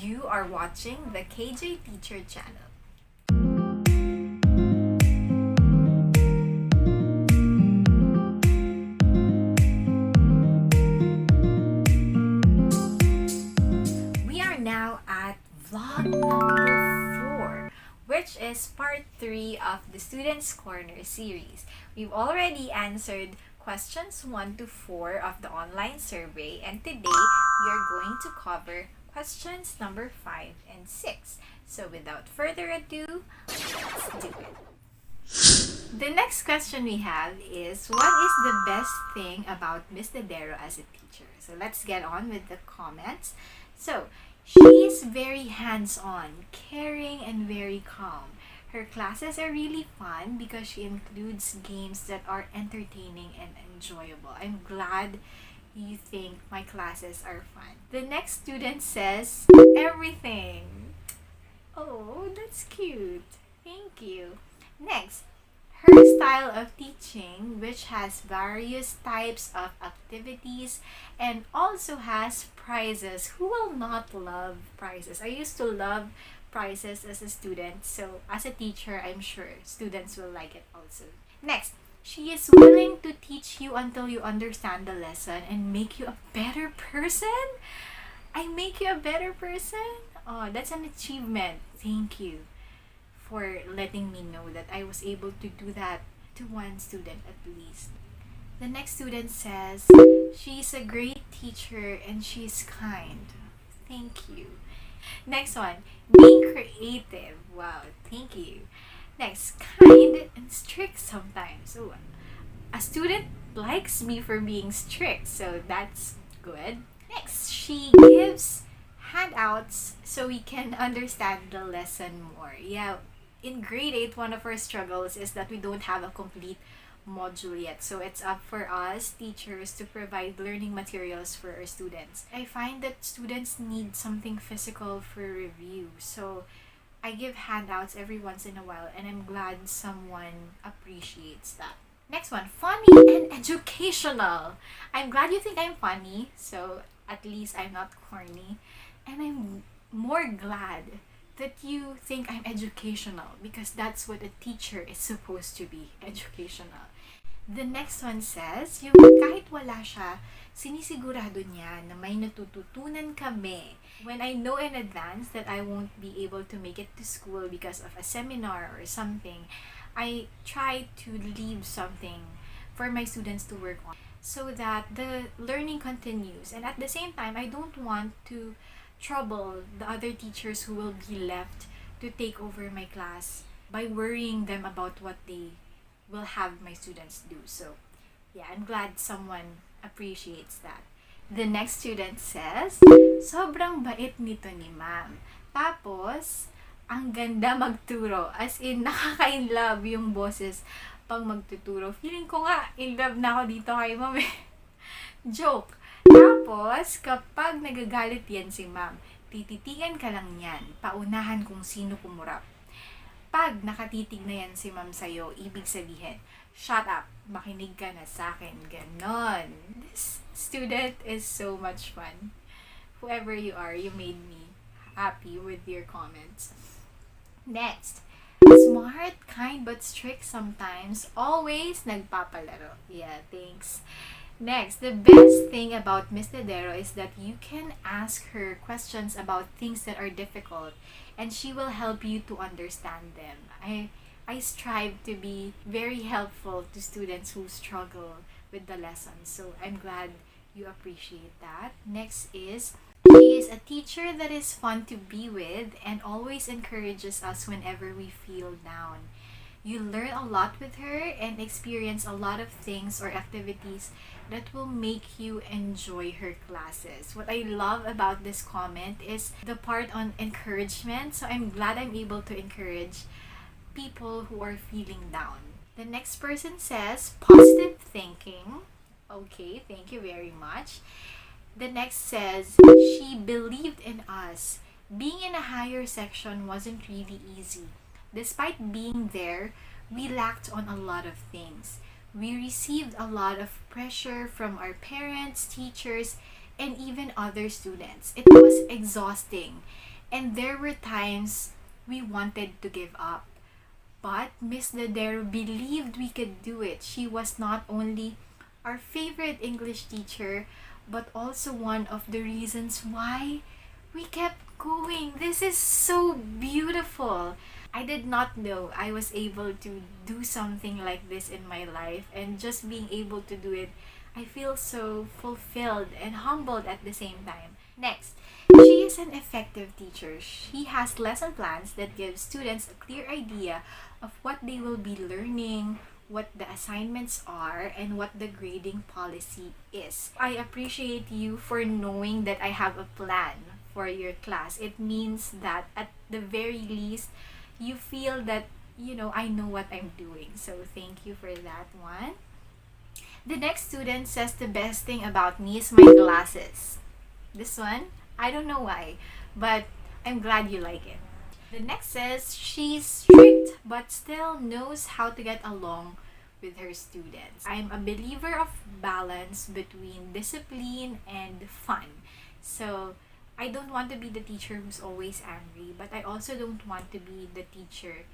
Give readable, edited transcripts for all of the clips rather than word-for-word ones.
You are watching the KJ Teacher channel. We are now at vlog number 4, which is part 3 of the Students Corner series. We've already answered questions 1 to 4 of the online survey, and today we are going to cover questions number 5 and 6. So without further ado, let's do it. The next question we have is, what is the best thing about Miss Dedero as a teacher? So let's get on with the comments. So, she is very hands-on, caring, and very calm. Her classes are really fun because she includes games that are entertaining and enjoyable. I'm glad you think my classes are fun. The next student says, everything. Oh, that's cute. Thank you. Next, her style of teaching, which has various types of activities and also has prizes. Who will not love prizes? I used to love prizes as a student, so as a teacher, I'm sure students will like it also. Next, she is willing to teach you until you understand the lesson and make you a better person. I make you a better person? Oh, that's an achievement. Thank you for letting me know that I was able to do that to one student at least. The next student says, she's a great teacher and she's kind. Thank you. Next one, being creative. Wow, thank you. Next, kind and strict sometimes. Oh, a student likes me for being strict, so that's good. Next, she gives handouts so we can understand the lesson more. Yeah, in grade 8, one of our struggles is that we don't have a complete module yet. So it's up for us teachers to provide learning materials for our students. I find that students need something physical for review. So I give handouts every once in a while, and I'm glad someone appreciates that. Next one, funny and educational. I'm glad you think I'm funny, so at least I'm not corny. And I'm more glad that you think I'm educational because that's what a teacher is supposed to be, educational. The next one says, yung kahit wala siya, sinisigurado niya na may natututunan kami. When I know in advance that I won't be able to make it to school because of a seminar or something, I try to leave something for my students to work on so that the learning continues. And at the same time, I don't want to trouble the other teachers who will be left to take over my class by worrying them about what they will have my students do. So, yeah, I'm glad someone appreciates that. The next student says, sobrang bait nito ni ma'am. Tapos, ang ganda magturo. As in, nakaka-inlove yung boses pang magtuturo. Feeling ko nga, in love na ako dito kay ma'am eh. Joke. Tapos, kapag nagagalit yan si ma'am, tititigan ka lang yan, paunahan kung sino kumurap. Pag nakatitig na yan si ma'am sa'yo, ibig sabihin, shut up, makinig ka na sa'kin, ganon. This student is so much fun. Whoever you are, you made me happy with your comments. Next, smart, kind, but strict sometimes, always nagpapalaro. Yeah, thanks. Next, the best thing about Miss Dedero is that you can ask her questions about things that are difficult and she will help you to understand them. I strive to be very helpful to students who struggle with the lessons. So I'm glad you appreciate that. Next is, she is a teacher that is fun to be with and always encourages us whenever we feel down. You learn a lot with her and experience a lot of things or activities that will make you enjoy her classes. What I love about this comment is the part on encouragement. So I'm glad I'm able to encourage people who are feeling down. The next person says, positive thinking. Okay, thank you very much. The next says, she believed in us. Being in a higher section wasn't really easy. Despite being there, we lacked on a lot of things. We received a lot of pressure from our parents, teachers, and even other students. It was exhausting. And there were times we wanted to give up. But Miss Ladero believed we could do it. She was not only our favorite English teacher, but also one of the reasons why we kept going. This is so beautiful. I did not know I was able to do something like this in my life, and just being able to do it, I feel so fulfilled and humbled at the same time. Next, she is an effective teacher. She has lesson plans that give students a clear idea of what they will be learning, what the assignments are, and what the grading policy is. I appreciate you for knowing that I have a plan for your class. It means that at the very least, you feel that, I know what I'm doing. So thank you for that one. The next student says the best thing about me is my glasses. This one, I don't know why, but I'm glad you like it. The next says she's strict but still knows how to get along with her students. I'm a believer of balance between discipline and fun. So I don't want to be the teacher who's always angry, but I also don't want to be the teacher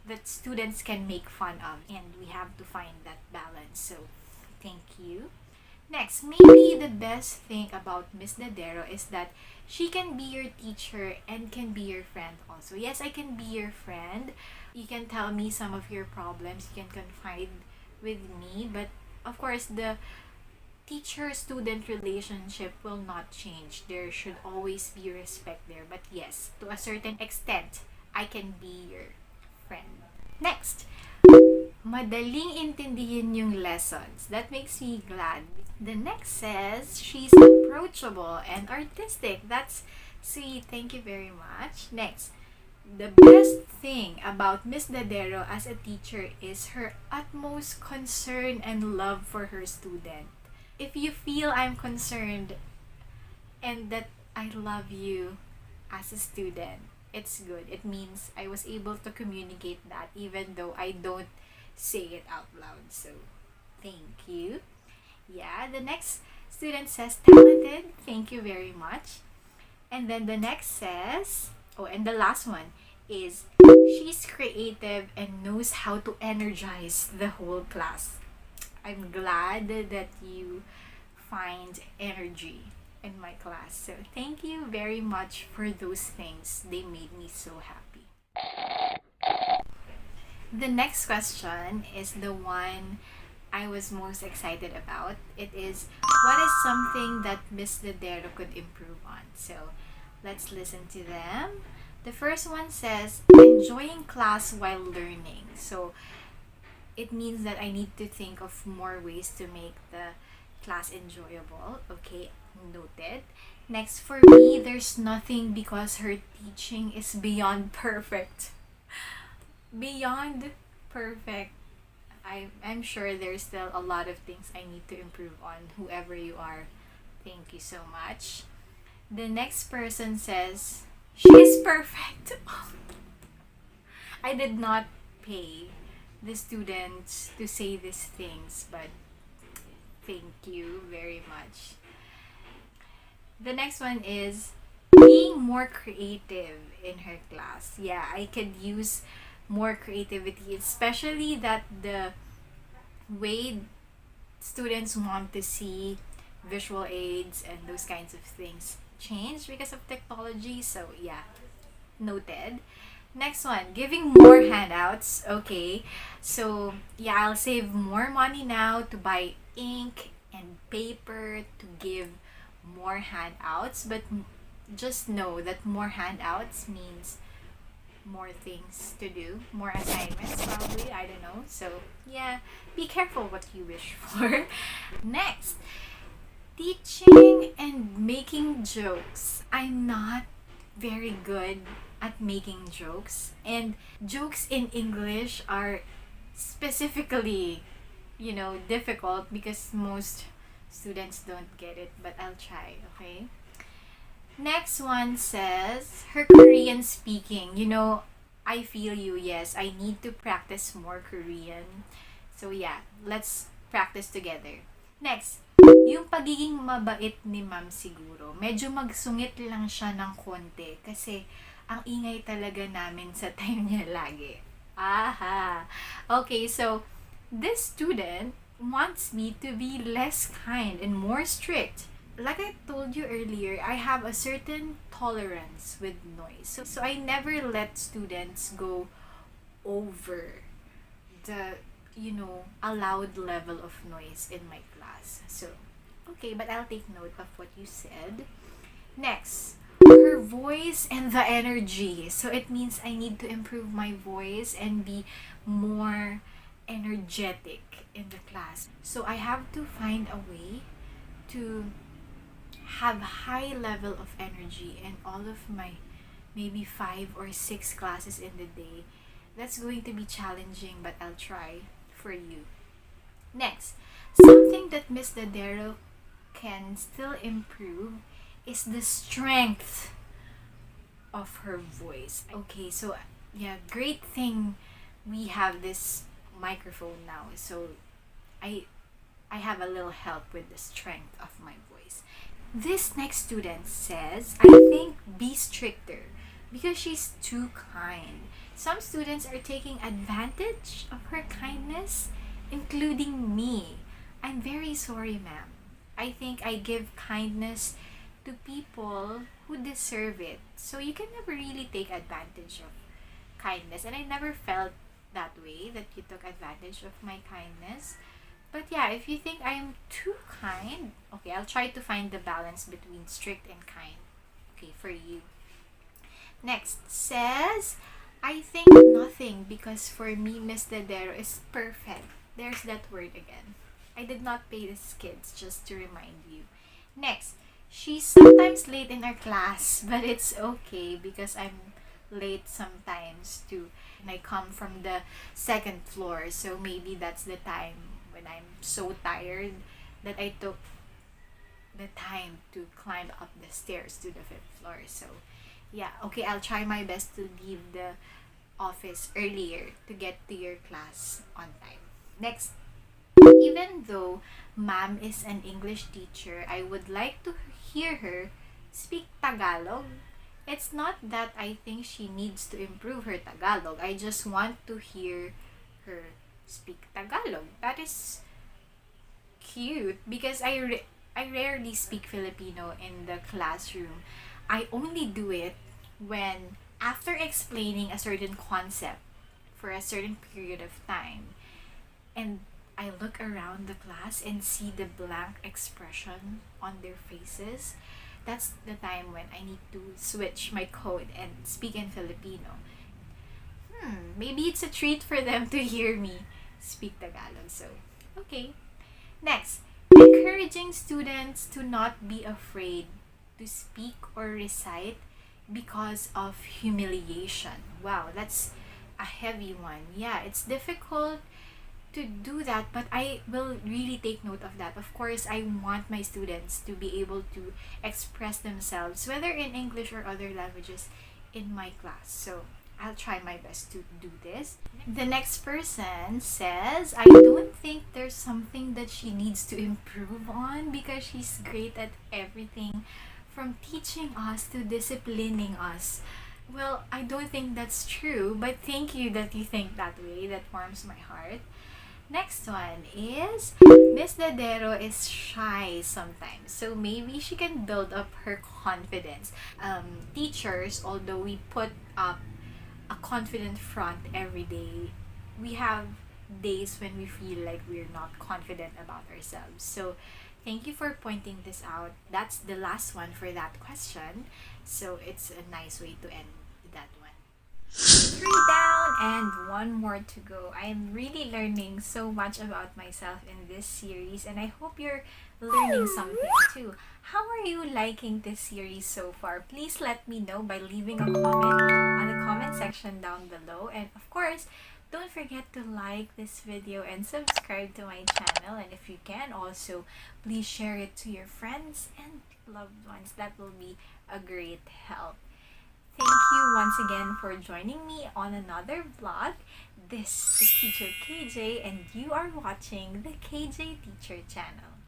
that students can make fun of, and we have to find that balance. So thank you. Next, maybe the best thing about Miss Ladero is that she can be your teacher and can be your friend also. Yes, I can be your friend. You can tell me some of your problems. You can confide with me. But of course, the teacher-student relationship will not change. There should always be respect there. But yes, to a certain extent, I can be your friend. Next, madaling intindihin yung lessons. That makes me glad. The next says she's approachable and artistic. That's sweet. Thank you very much. Next, the best thing about Miss Ladero as a teacher is her utmost concern and love for her student. If you feel I'm concerned and that I love you as a student, it's good. It means I was able to communicate that even though I don't say it out loud. So, thank you. Yeah, the next student says talented. Thank you very much. And then the next says, and the last one is she's creative and knows how to energize the whole class. I'm glad that you find energy in my class. So thank you very much for those things. They made me so happy. The next question is the one I was most excited about. It is, what is something that Miss Ladero could improve on? So let's listen to them. The first one says, enjoying class while learning. So it means that I need to think of more ways to make the class enjoyable. Okay, noted. Next, for me, there's nothing because her teaching is beyond perfect. Beyond perfect. I'm sure there's still a lot of things I need to improve on, whoever you are. Thank you so much. The next person says, she's perfect. I did not pay the students to say these things, but thank you very much. The next one is being more creative in her class. Yeah, I could use more creativity, especially that the way students want to see visual aids and those kinds of things change because of technology. So yeah, noted. Next one, giving more handouts. Okay, so yeah, I'll save more money now to buy ink and paper to give more handouts, but just know that more handouts means more things to do, more assignments probably, I don't know. So yeah, be careful what you wish for. Next, teaching and making jokes. I'm not very good at making jokes, and jokes in English are specifically, difficult because most students don't get it, but I'll try. Okay, next one says her Korean speaking. I feel you. Yes, I need to practice more Korean. So yeah, let's practice together. Next, yung pagiging mabait ni ma'am siguro. Medyo magsungit lang siya ng konti kasi ang ingay talaga namin sa time niya lagi. Aha! Okay, so this student wants me to be less kind and more strict. Like I told you earlier, I have a certain tolerance with noise. So I never let students go over the allowed level of noise in my class. So, okay, but I'll take note of what you said. Next, her voice and the energy. So it means I need to improve my voice and be more energetic in the class. So I have to find a way to have high level of energy in all of my maybe 5 or 6 classes in the day. That's going to be challenging, but I'll try for you. Next, something that Miss Dadero can still improve is the strength of her voice. Okay, so yeah, great thing we have this microphone now. So I have a little help with the strength of my voice. This next student says, I think be stricter because she's too kind. Some students are taking advantage of her kindness, including me. I'm very sorry, ma'am. I think I give kindness to people who deserve it. So you can never really take advantage of kindness. And I never felt that way, that you took advantage of my kindness. But yeah, if you think I am too kind, okay, I'll try to find the balance between strict and kind. Okay, for you. Next says, I think nothing because for me, Miss Dadero is perfect. There's that word again. I did not pay these kids, just to remind you. Next, she's sometimes late in our class, but it's okay because I'm late sometimes too. And I come from the second floor, so maybe that's the time when I'm so tired that I took the time to climb up the stairs to the fifth floor. So yeah, okay, I'll try my best to leave the office earlier to get to your class on time. Next, even though ma'am is an English teacher, I would like to hear her speak Tagalog. It's not that I think she needs to improve her Tagalog. I just want to hear her speak Tagalog. That is cute because I rarely speak Filipino in the classroom. I only do it when, after explaining a certain concept for a certain period of time, and I look around the class and see the blank expression on their faces, that's the time when I need to switch my code and speak in Filipino. Maybe it's a treat for them to hear me speak Tagalog. So, okay. Next, encouraging students to not be afraid to speak or recite because of humiliation. Wow, that's a heavy one. Yeah, it's difficult to do that, but I will really take note of that. Of course, I want my students to be able to express themselves, whether in English or other languages, in my class. So I'll try my best to do this. The next person says, I don't think there's something that she needs to improve on because she's great at everything from teaching us to disciplining us. Well, I don't think that's true, but thank you that you think that way. That warms my heart. Next one is, Miss Dadero is shy sometimes, so maybe she can build up her confidence. Teachers, although we put up a confident front every day, we have days when we feel like we're not confident about ourselves. So thank you for pointing this out. That's the last one for that question. So it's a nice way to end that one. 3 down and 1 more to go. I'm really learning so much about myself in this series, and I hope you're learning something too. How are you liking this series so far? Please let me know by leaving a comment on the comment section down below. And of course, don't forget to like this video and subscribe to my channel. And if you can, also please share it to your friends and loved ones. That will be a great help. Thank you once again for joining me on another vlog. This is Teacher KJ and you are watching the KJ Teacher channel.